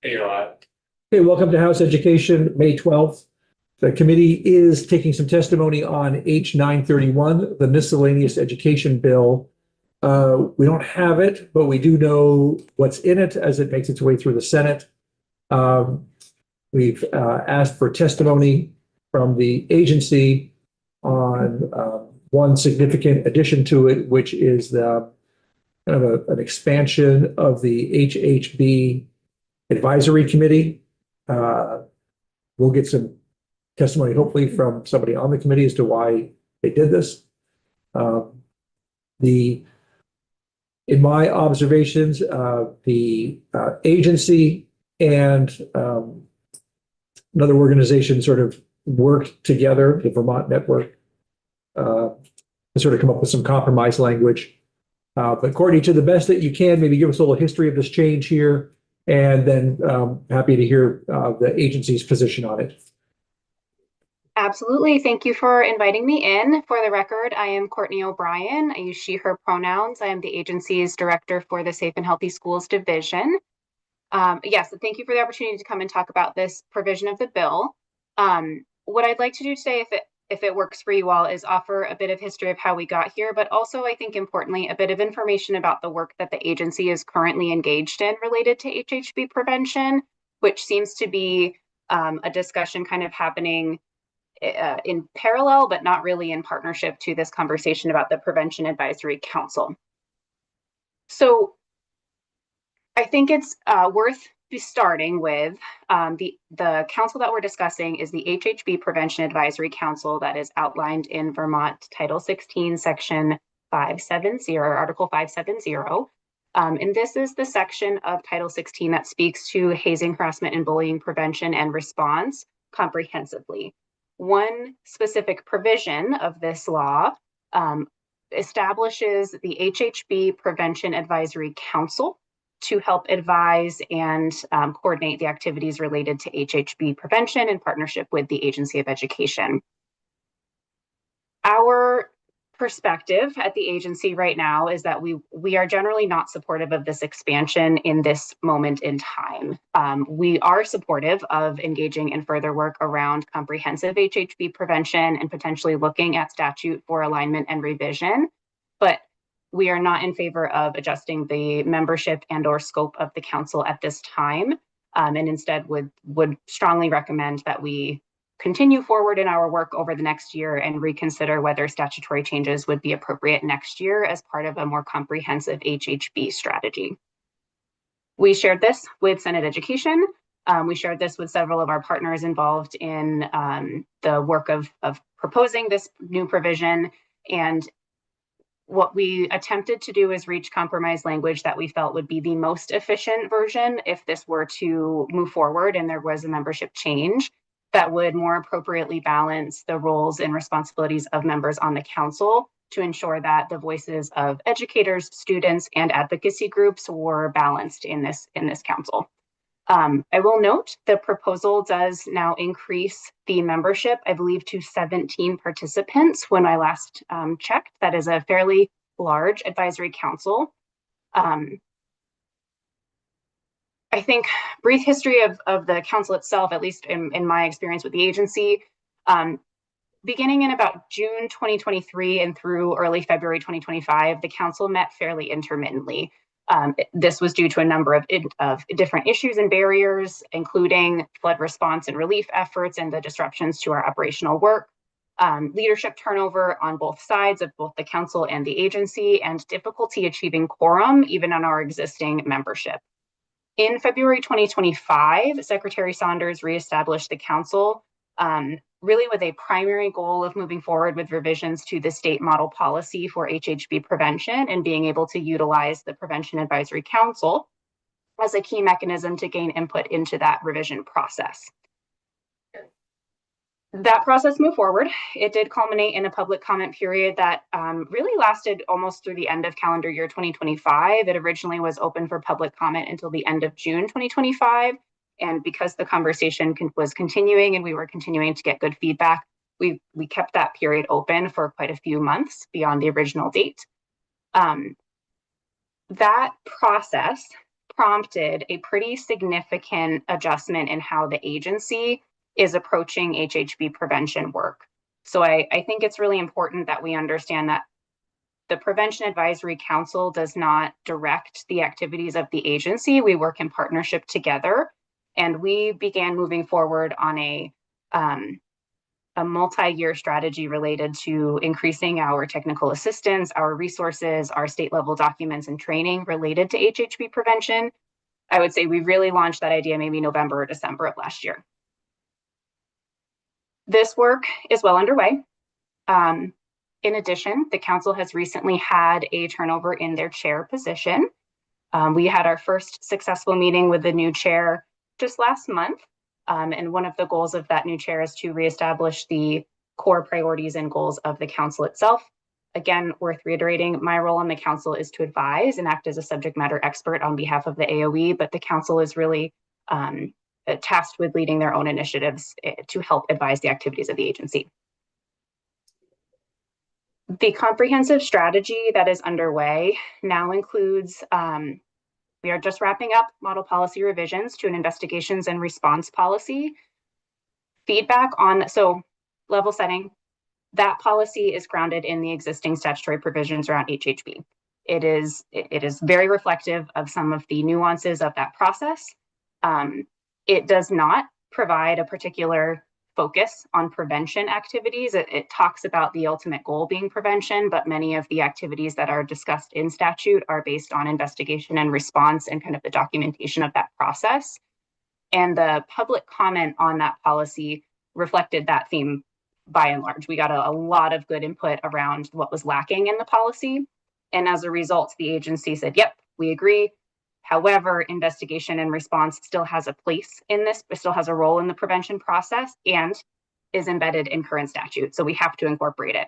Hey, welcome to House Education, May 12th. The committee is taking some testimony on H 931, the miscellaneous education bill. We don't have it, but we do know what's in it as it makes its way through the Senate. We've asked for testimony from the agency on one significant addition to it, which is the kind of an expansion of the HHB Advisory Committee. We'll get some testimony, hopefully, from somebody on the committee as to why they did this. In my observations, the agency and another organization sort of worked together, the Vermont Network, to sort of come up with some compromise language. But Courtney, to the best that you can, maybe give us a little history of this change here, and then happy to hear the agency's position on it. Absolutely. Thank you for inviting me in. For the record, I am Courtney O'Brien. I use she, her pronouns. I am the agency's director for the Safe and Healthy Schools Division. Yes, thank you for the opportunity to come and talk about this provision of the bill. What I'd like to do today, if it works for you all, is offer a bit of history of how we got here, but also, I think importantly, a bit of information about the work that the agency is currently engaged in related to HHB prevention, which seems to be a discussion kind of happening in parallel, but not really in partnership to this conversation about the Prevention Advisory Council. So I think it's worth starting with the council that we're discussing is the HHB Prevention Advisory Council that is outlined in Vermont Title 16, Section 570, Article 570. And this is the section of Title 16 that speaks to hazing, harassment, and bullying prevention and response comprehensively. One specific provision of this law establishes the HHB Prevention Advisory Council to help advise and coordinate the activities related to HHB prevention in partnership with the Agency of Education. Our perspective at the agency right now is that we are generally not supportive of this expansion in this moment in time. We are supportive of engaging in further work around comprehensive HHB prevention and potentially looking at statute for alignment and revision, but we are not in favor of adjusting the membership and or scope of the council at this time, and instead would strongly recommend that we continue forward in our work over the next year and reconsider whether statutory changes would be appropriate next year as part of a more comprehensive HHB strategy. We shared this with Senate Education. We shared this with several of our partners involved in the work of proposing this new provision. And what we attempted to do is reach compromise language that we felt would be the most efficient version if this were to move forward and there was a membership change that would more appropriately balance the roles and responsibilities of members on the council to ensure that the voices of educators, students, and advocacy groups were balanced in this council. I will note the proposal does now increase the membership, I believe, to 17 participants when I last checked. That is a fairly large advisory council. I think brief history of the council itself, at least in my experience with the agency, beginning in about June 2023 and through early February 2025, the council met fairly intermittently. This was due to a number of different issues and barriers, including flood response and relief efforts and the disruptions to our operational work, leadership turnover on both sides of both the council and the agency, and difficulty achieving quorum even on our existing membership. In February 2025, Secretary Saunders reestablished the council, really with a primary goal of moving forward with revisions to the state model policy for HHB prevention and being able to utilize the Prevention Advisory Council as a key mechanism to gain input into that revision process. That process moved forward. It did culminate in a public comment period that really lasted almost through the end of calendar year 2025. It originally was open for public comment until the end of June 2025. And because the conversation was continuing and we were continuing to get good feedback, we kept that period open for quite a few months beyond the original date. That process prompted a pretty significant adjustment in how the agency is approaching HHB prevention work. So I think it's really important that we understand that the Prevention Advisory Council does not direct the activities of the agency. We work in partnership together, and we began moving forward on a multi-year strategy related to increasing our technical assistance, our resources, our state level documents and training related to HHB prevention. I would say we really launched that idea maybe November or December of last year. This work is well underway. In addition, the council has recently had a turnover in their chair position. We had our first successful meeting with the new chair just last month. And one of the goals of that new chair is to reestablish the core priorities and goals of the council itself. Again, worth reiterating, my role on the council is to advise and act as a subject matter expert on behalf of the AOE, but the council is really tasked with leading their own initiatives to help advise the activities of the agency. The comprehensive strategy that is underway now includes, we are just wrapping up model policy revisions to an investigations and response policy. Feedback on, so level setting, that policy is grounded in the existing statutory provisions around HHB. It is very reflective of some of the nuances of that process. It does not provide a particular focus on prevention activities. It talks about the ultimate goal being prevention, but many of the activities that are discussed in statute are based on investigation and response and kind of the documentation of that process. And the public comment on that policy reflected that theme by and large. We got a lot of good input around what was lacking in the policy. And as a result, the agency said, yep, we agree. However, investigation and response still has a place in this, but still has a role in the prevention process and is embedded in current statute. So we have to incorporate it.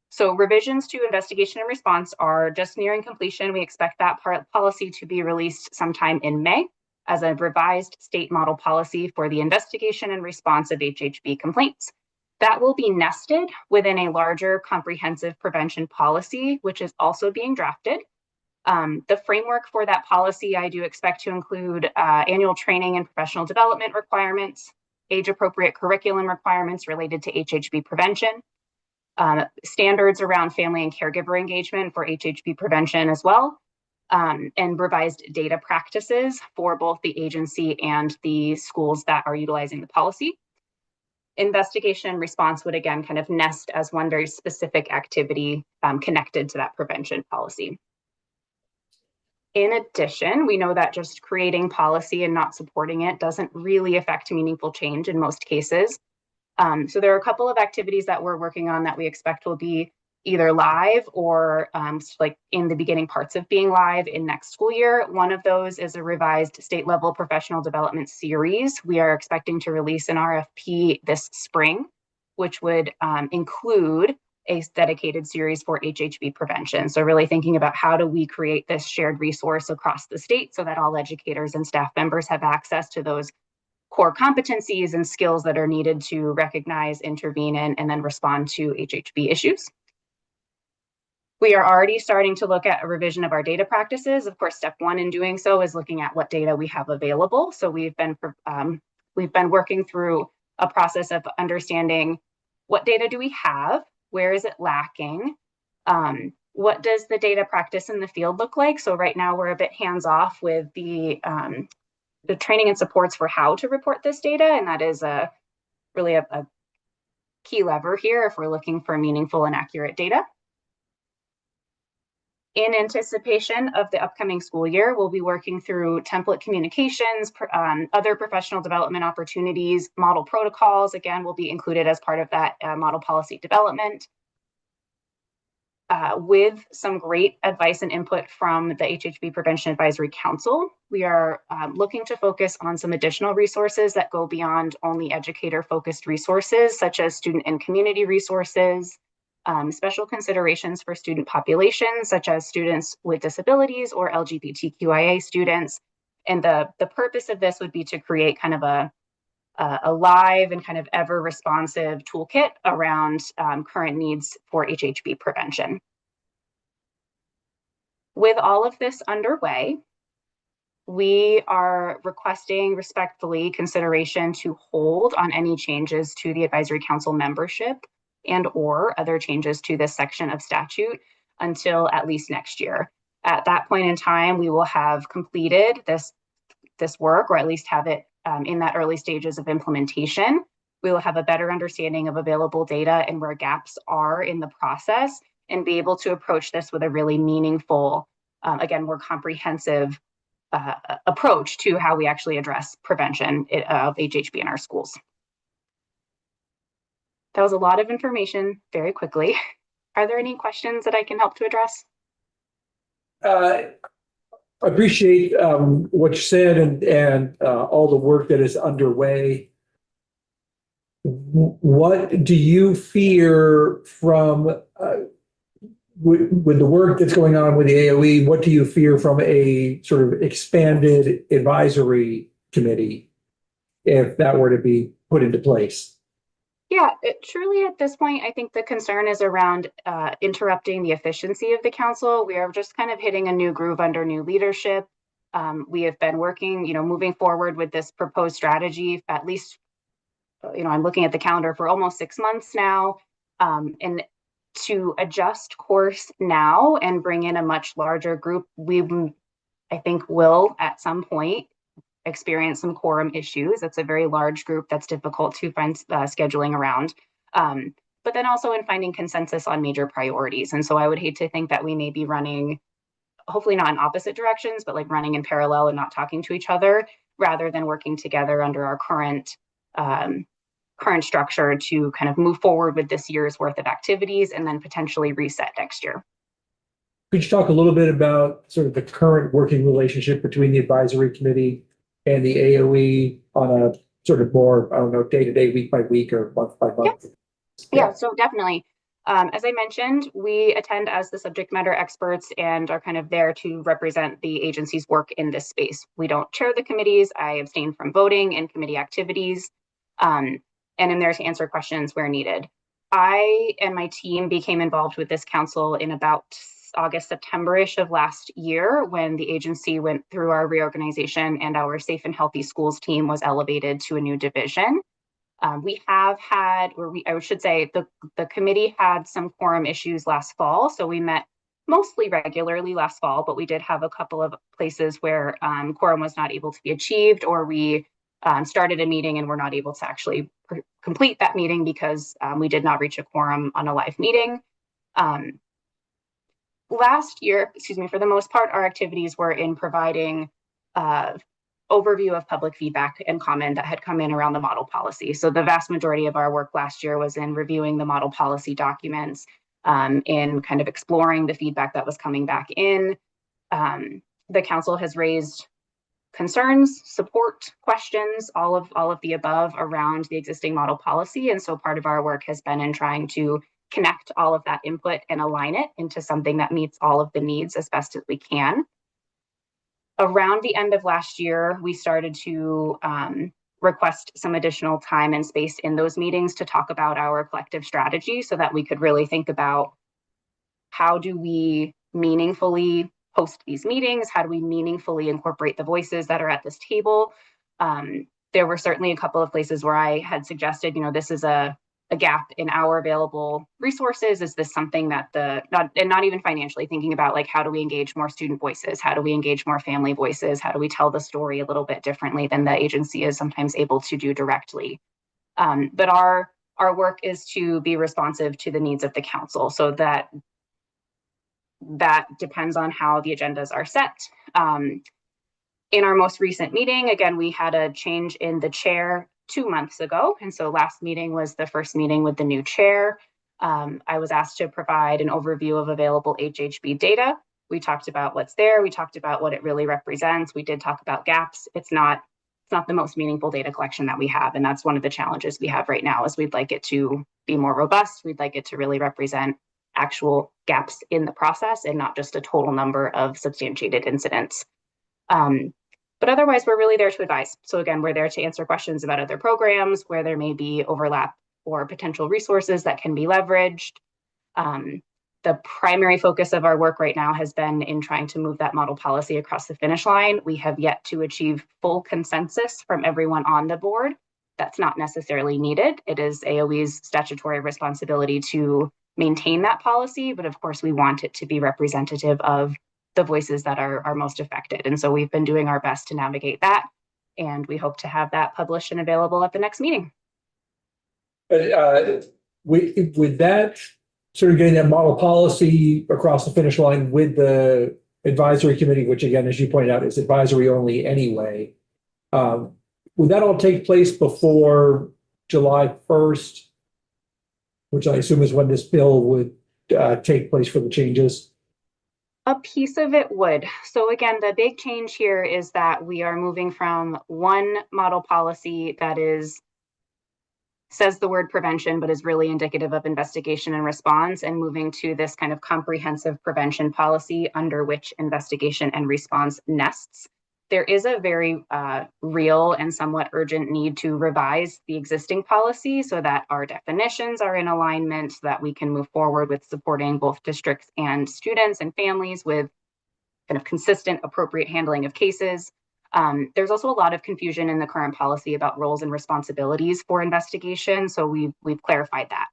So revisions to investigation and response are just nearing completion. We expect that policy to be released sometime in May as a revised state model policy for the investigation and response of HHB complaints. That will be nested within a larger comprehensive prevention policy, which is also being drafted. The framework for that policy, I do expect to include annual training and professional development requirements, age-appropriate curriculum requirements related to HHB prevention, standards around family and caregiver engagement for HHB prevention as well, and revised data practices for both the agency and the schools that are utilizing the policy. Investigation and response would again kind of nest as one very specific activity connected to that prevention policy. In addition, we know that just creating policy and not supporting it doesn't really affect meaningful change in most cases. So there are a couple of activities that we're working on that we expect will be either live or like in the beginning parts of being live in next school year. One of those is a revised state level professional development series. We are expecting to release an RFP this spring, which would include a dedicated series for HHB prevention. So really thinking about how do we create this shared resource across the state so that all educators and staff members have access to those core competencies and skills that are needed to recognize, intervene in, and then respond to HHB issues. We are already starting to look at a revision of our data practices. Of course, step one in doing so is looking at what data we have available. So we've been working through a process of understanding what data do we have, where is it lacking, what does the data practice in the field look like? So right now we're a bit hands-off with the training and supports for how to report this data, and that is really a key lever here if we're looking for meaningful and accurate data. In anticipation of the upcoming school year, we'll be working through template communications, other professional development opportunities, model protocols, again, will be included as part of that model policy development. With some great advice and input from the HHB Prevention Advisory Council, we are looking to focus on some additional resources that go beyond only educator-focused resources, such as student and community resources, special considerations for student populations, such as students with disabilities or LGBTQIA students. And the purpose of this would be to create kind of a live and kind of ever responsive toolkit around current needs for HHB prevention. With all of this underway, We are requesting respectfully consideration to hold on any changes to the advisory council membership and or other changes to this section of statute until at least next year. At that point in time, we will have completed this work, or at least have it in that early stages of implementation. We will have a better understanding of available data and where gaps are in the process, and be able to approach this with a really meaningful, again, more comprehensive approach to how we actually address prevention of HHB in our schools. That was a lot of information very quickly. Are there any questions that I can help to address? Appreciate what you said and all the work that is underway. What do you fear from with the work that's going on with the AOE? What do you fear from a sort of expanded advisory committee if that were to be put into place? Yeah, truly at this point, I think the concern is around interrupting the efficiency of the council. We are just kind of hitting a new groove under new leadership. We have been working, moving forward with this proposed strategy, at least, I'm looking at the calendar for almost 6 months now. And to adjust course now and bring in a much larger group, I think will at some point experience some quorum issues. It's a very large group that's difficult to find scheduling around. But then also in finding consensus on major priorities. And so I would hate to think that we may be running, hopefully not in opposite directions, but like running in parallel and not talking to each other, rather than working together under our current structure to kind of move forward with this year's worth of activities and then potentially reset next year. Could you talk a little bit about sort of the current working relationship between the advisory committee and the AOE on a sort of more, I don't know, day-to-day, week by week, or month by month? Yeah, so definitely. As I mentioned, we attend as the subject matter experts and are kind of there to represent the agency's work in this space. We don't chair the committees. I abstain from voting in committee activities, and am there to answer questions where needed. I and my team became involved with this council in about August, September-ish of last year, when the agency went through our reorganization and our Safe and Healthy Schools team was elevated to a new division. We have had, I should say, the committee had some quorum issues last fall, so we met mostly regularly last fall, but we did have a couple of places where quorum was not able to be achieved, or we started a meeting and were not able to actually complete that meeting because we did not reach a quorum on a live meeting. Last year, for the most part, our activities were in providing overview of public feedback and comment that had come in around the model policy. So the vast majority of our work last year was in reviewing the model policy documents, in kind of exploring the feedback that was coming back in. The council has raised concerns, support, questions, all of the above around the existing model policy. And so part of our work has been in trying to connect all of that input and align it into something that meets all of the needs as best as we can. Around the end of last year, we started to request some additional time and space in those meetings to talk about our collective strategy so that we could really think about how do we meaningfully host these meetings? How do we meaningfully incorporate the voices that are at this table? There were certainly a couple of places where I had suggested, this is a gap in our available resources. Is this something that not even financially, thinking about like, how do we engage more student voices? How do we engage more family voices? How do we tell the story a little bit differently than the agency is sometimes able to do directly? But our work is to be responsive to the needs of the council, so that depends on how the agendas are set. In our most recent meeting, again, we had a change in the chair 2 months ago. And so last meeting was the first meeting with the new chair. I was asked to provide an overview of available HHB data. We talked about what's there. We talked about what it really represents. We did talk about gaps. It's not the most meaningful data collection that we have. And that's one of the challenges we have right now, is we'd like it to be more robust. We'd like it to really represent actual gaps in the process and not just a total number of substantiated incidents. But otherwise, we're really there to advise. So again, we're there to answer questions about other programs where there may be overlap or potential resources that can be leveraged. The primary focus of our work right now has been in trying to move that model policy across the finish line. We have yet to achieve full consensus from everyone on the board. That's not necessarily needed. It is AOE's statutory responsibility to maintain that policy, but of course we want it to be representative of the voices that are most affected. And so we've been doing our best to navigate that, and we hope to have that published and available at the next meeting. With that, sort of getting that model policy across the finish line with the advisory committee, which again, as you pointed out, is advisory only anyway. Would that all take place before July 1st, which I assume is when this bill would take place for the changes? A piece of it would. So again, the big change here is that we are moving from one model policy that says the word prevention, but is really indicative of investigation and response, and moving to this kind of comprehensive prevention policy under which investigation and response nests. There is a very real and somewhat urgent need to revise the existing policy so that our definitions are in alignment, so that we can move forward with supporting both districts and students and families with kind of consistent, appropriate handling of cases. There's also a lot of confusion in the current policy about roles and responsibilities for investigation, so we've clarified that.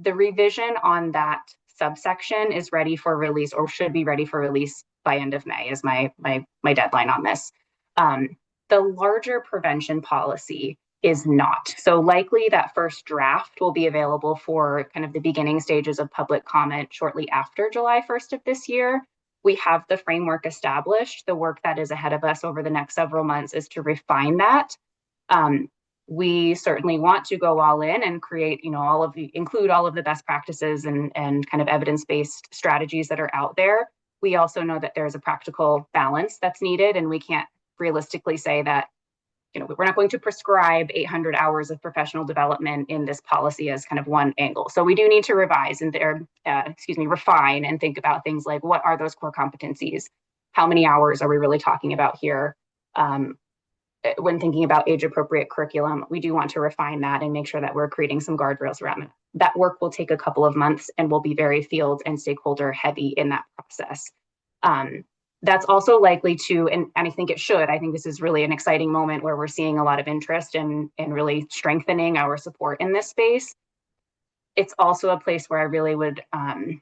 The revision on that subsection is ready for release, or should be ready for release by end of May, is my deadline on this. The larger prevention policy is not. So likely that first draft will be available for kind of the beginning stages of public comment shortly after July 1st of this year. We have the framework established. The work that is ahead of us over the next several months is to refine that. We certainly want to go all in and create, include all of the best practices and kind of evidence-based strategies that are out there. We also know that there's a practical balance that's needed, and we can't realistically say that, we're not going to prescribe 800 hours of professional development in this policy as kind of one angle. So we do need to revise and refine and think about things like, what are those core competencies? How many hours are we really talking about here? When thinking about age-appropriate curriculum, we do want to refine that and make sure that we're creating some guardrails around it. That work will take a couple of months and will be very field and stakeholder heavy in that process. That's also likely to, and I think it should, I think this is really an exciting moment where we're seeing a lot of interest in really strengthening our support in this space. It's also a place where I really would, I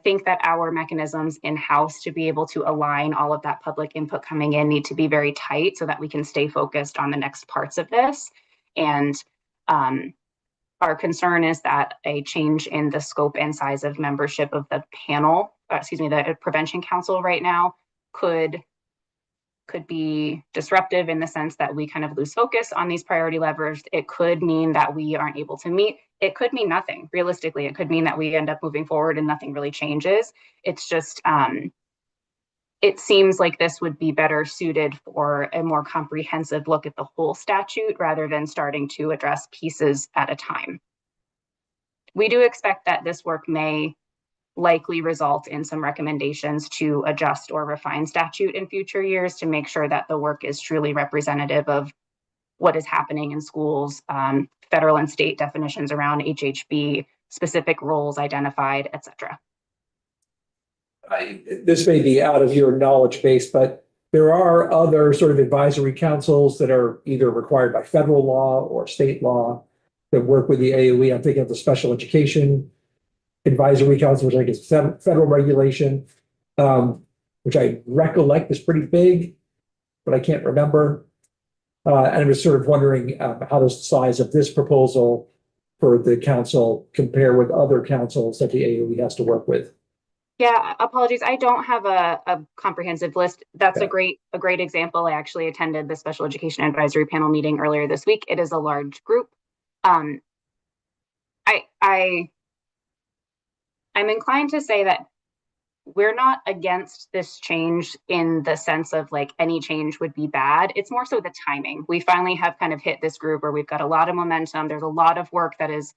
think that our mechanisms in-house to be able to align all of that public input coming in need to be very tight so that we can stay focused on the next parts of this. And our concern is that a change in the scope and size of membership of the panel, the Prevention Council right now could be disruptive in the sense that we kind of lose focus on these priority levers. It could mean that we aren't able to meet. It could mean nothing. Realistically, it could mean that we end up moving forward and nothing really changes. It's just, it seems like this would be better suited for a more comprehensive look at the whole statute rather than starting to address pieces at a time. We do expect that this work may likely result in some recommendations to adjust or refine statute in future years to make sure that the work is truly representative of what is happening in schools, federal and state definitions around HHB, specific roles identified, et cetera. This may be out of your knowledge base, but there are other sort of advisory councils that are either required by federal law or state law that work with the AOE. I'm thinking of the Special Education Advisory Council, which I guess is federal regulation, which I recollect is pretty big, but I can't remember. And I was sort of wondering how does the size of this proposal for the council compare with other councils that the AOE has to work with? Yeah, apologies. I don't have a comprehensive list. That's okay. a great example. I actually attended the Special Education Advisory Panel meeting earlier this week. It is a large group. I'm inclined to say that we're not against this change in the sense of like any change would be bad. It's more so the timing. We finally have kind of hit this group where we've got a lot of momentum. There's a lot of work that is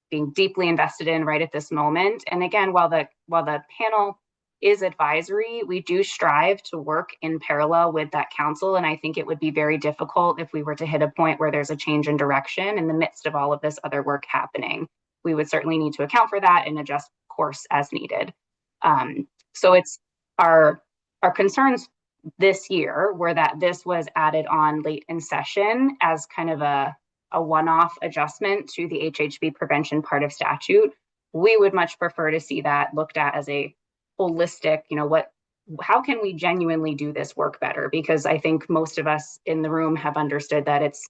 being deeply invested in right at this moment. And again, while the panel is advisory, we do strive to work in parallel with that council. And I think it would be very difficult if we were to hit a point where there's a change in direction in the midst of all of this other work happening. we would certainly need to account for that and adjust course as needed. So it's our concerns this year were that this was added on late in session as kind of a one-off adjustment to the HHV prevention part of statute. We would much prefer to see that looked at as a holistic, how can we genuinely do this work better? Because I think most of us in the room have understood that it's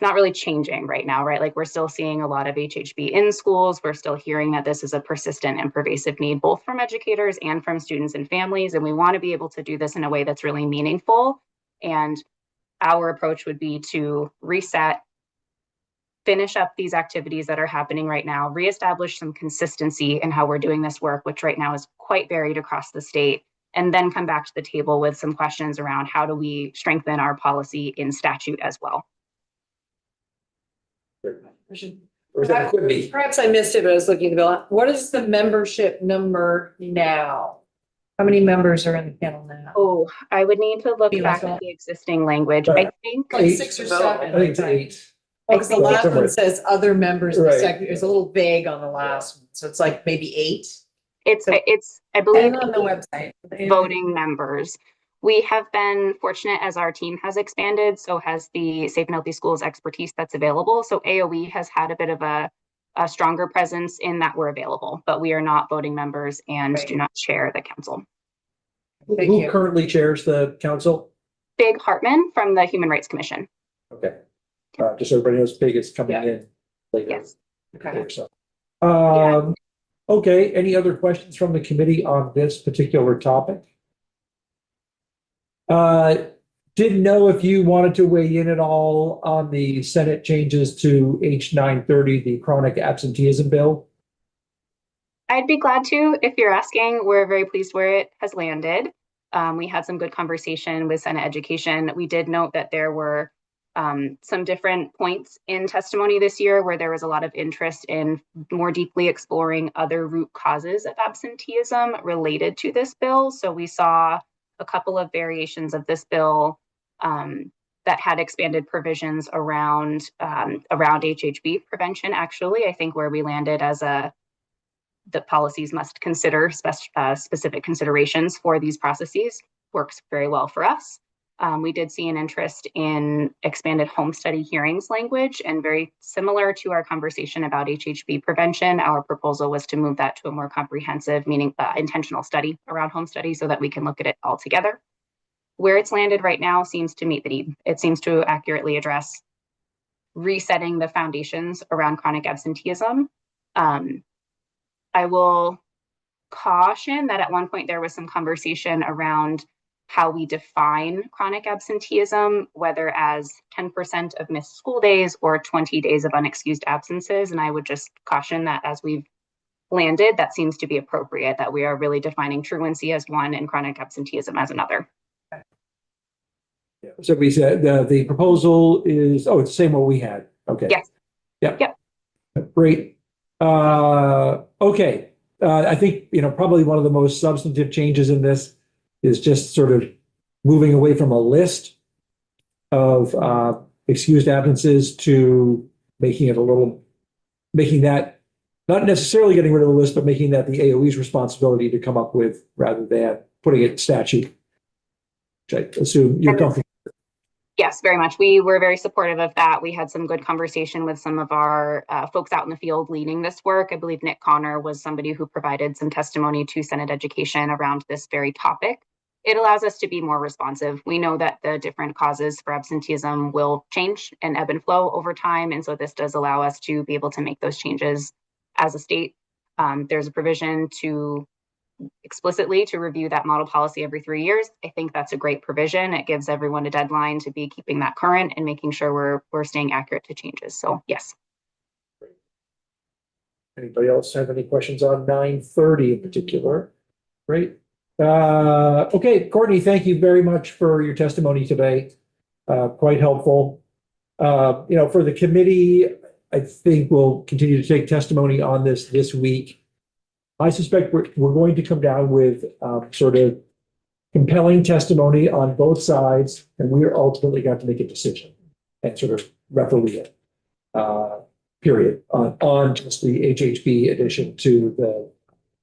not really changing right now, right? Like we're still seeing a lot of HHV in schools. We're still hearing that this is a persistent and pervasive need, both from educators and from students and families. And we want to be able to do this in a way that's really meaningful. And our approach would be to reset, finish up these activities that are happening right now, reestablish some consistency in how we're doing this work, which right now is quite varied across the state, and then come back to the table with some questions around how do we strengthen our policy in statute as well. Or is that could be? Perhaps I missed it, but I was looking at the bill. What is the membership number now? How many members are in the panel now? Oh, I would need to look You back like at the existing language. I think Like Eight. 6 or I 7. think it's 8. Oh, because the last Somewhere. one says other members of the Right. secretary. It's a little vague on the last one. So it's like maybe 8. I believe And on the website. voting members. We have been fortunate as our team has expanded, so has the Safe and Healthy Schools expertise that's available. So AOE has had a bit of a stronger presence in that we're available, but we are not voting members and Right. do not chair the council. Thank Who you. currently chairs the council? Big Hartman from the Human Rights Commission. Okay. Just so everybody knows, Big is coming Yeah. in later. Yes. Okay. So. Okay, any other questions from the committee on this particular topic? Didn't know if you wanted to weigh in at all on the Senate changes to H 930, the chronic absenteeism bill. I'd be glad to if you're asking. We're very pleased where it has landed. We had some good conversation with Senate Education. We did note that there were some different points in testimony this year where there was a lot of interest in more deeply exploring other root causes of absenteeism related to this bill. So we saw a couple of variations of this bill that had expanded provisions around HHV prevention. Actually, I think where we landed as the policies must consider specific considerations for these processes works very well for us. We did see an interest in expanded home study hearings language, and very similar to our conversation about HHV prevention, our proposal was to move that to a more comprehensive, meaning intentional study around home study so that we can look at it all together. Where it's landed right now seems to meet the need. It seems to accurately address resetting the foundations around chronic absenteeism. I will caution that at one point there was some conversation around how we define chronic absenteeism, whether as 10% of missed school days or 20 days of unexcused absences. And I would just caution that as we've landed, that seems to be appropriate, that we are really defining truancy as one and chronic absenteeism as another. Yeah. So we said the proposal is, it's the same what we had. Okay. Yes. Yeah. Yep. Great. Okay. I think, probably one of the most substantive changes in this is just sort of moving away from a list of excused absences to making that not necessarily getting rid of the list, but making that the AOE's responsibility to come up with rather than putting it in statute. Which I assume you're comfortable. Yes, very much. We were very supportive of that. We had some good conversation with some of our folks out in the field leading this work. I believe Nick Connor was somebody who provided some testimony to Senate Education around this very topic. It allows us to be more responsive. We know that the different causes for absenteeism will change and ebb and flow over time. And so this does allow us to be able to make those changes as a state. There's a provision to explicitly to review that model policy every 3 years. I think that's a great provision. It gives everyone a deadline to be keeping that current and making sure we're staying accurate to changes. So yes. Anybody else have any questions on 930 in particular? Great. Okay, Courtney, thank you very much for your testimony today. Quite helpful. For the committee, I think we'll continue to take testimony on this week. I suspect we're going to come down with sort of compelling testimony on both sides, and we're ultimately going to make a decision and sort of referee it. period, on just the HHB addition to the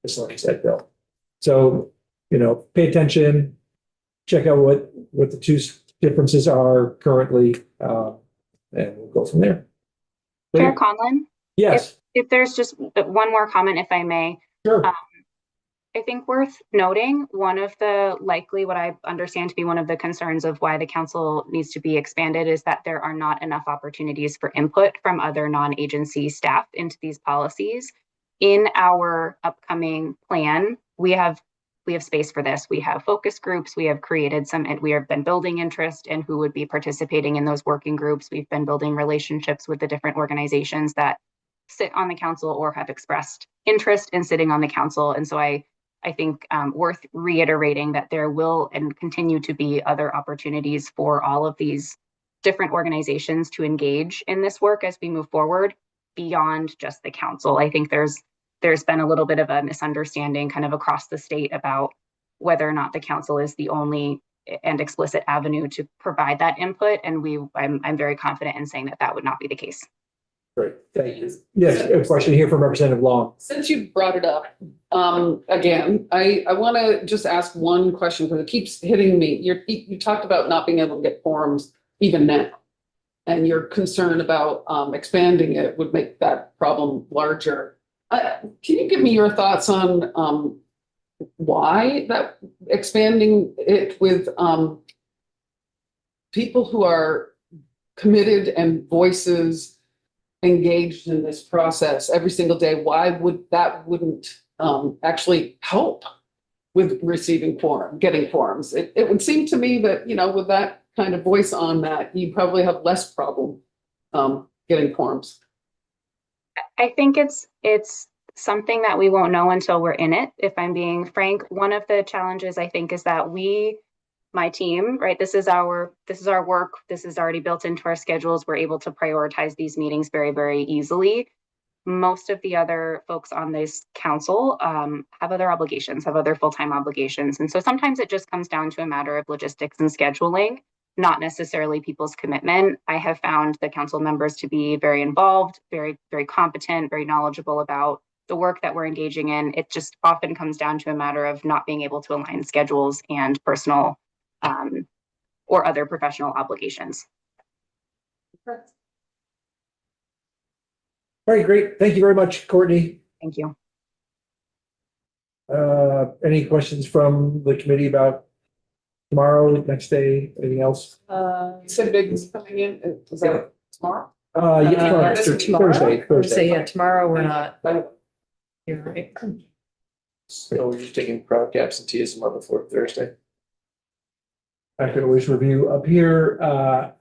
facilities ed bill. So, pay attention, check out what the two differences are currently, and we'll go from there. Chair Conlon, Yes, if there's just one more comment, if I may. sure. I think worth noting, one of the likely what I understand to be one of the concerns of why the council needs to be expanded is that there are not enough opportunities for input from other non-agency staff into these policies. In our upcoming plan, we have space for this. We have focus groups. We have created some, and we have been building interest in who would be participating in those working groups. We've been building relationships with the different organizations that sit on the council or have expressed interest in sitting on the council. And so I think worth reiterating that there will and continue to be other opportunities for all of these different organizations to engage in this work as we move forward beyond just the council. I think there's been a little bit of a misunderstanding kind of across the state about whether or not the council is the only and explicit avenue to provide that input. And I'm very confident in saying that would not be the case. Great, thank you. Yes, a question here from Representative Long. Since you brought it up, again, I want to just ask one question because it keeps hitting me. You talked about not being able to get forums even now. And your concern about expanding it would make that problem larger. Can you give me your thoughts on why that expanding it with people who are committed and voices engaged in this process every single day? Why wouldn't actually help with receiving getting forums? It would seem to me that, with that kind of voice on that, you probably have less problem getting forums. I think it's something that we won't know until we're in it, if I'm being frank. One of the challenges I think is that my team, right, this is our work, this is already built into our schedules. We're able to prioritize these meetings very, very easily. Most of the other folks on this council have other obligations, have other full-time obligations. And so sometimes it just comes down to a matter of logistics and scheduling, not necessarily people's commitment. I have found the council members to be very involved, very, very competent, very knowledgeable about the work that we're engaging in. It just often comes down to a matter of not being able to align schedules and personal or other professional obligations. All right, great. Thank you very much, Courtney. Thank you. Any questions from the committee about tomorrow, next day, anything else? You said Big's coming in. Is that tomorrow? Yeah, Tomorrow? Thursday. Yeah, tomorrow we're not. You're right. So we're just taking product absenteeism up before Thursday. I could always review up here,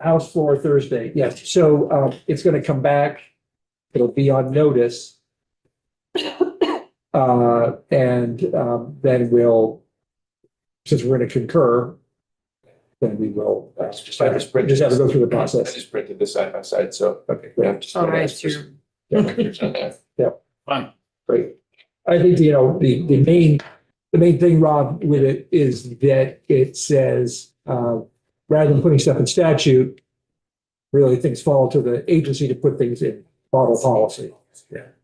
House floor Thursday. Yes, so it's going to come back. It'll be on notice. And then we'll, since we're going to concur, then we will just have to go through the I process. just printed this side by side, so. Okay, Yeah, great. just. All right, just- pictures on there. Fine. Great. I think, the main thing, Rob, with it is that it says, rather than putting stuff in statute, really things fall to the agency to put things in model policy. Yeah.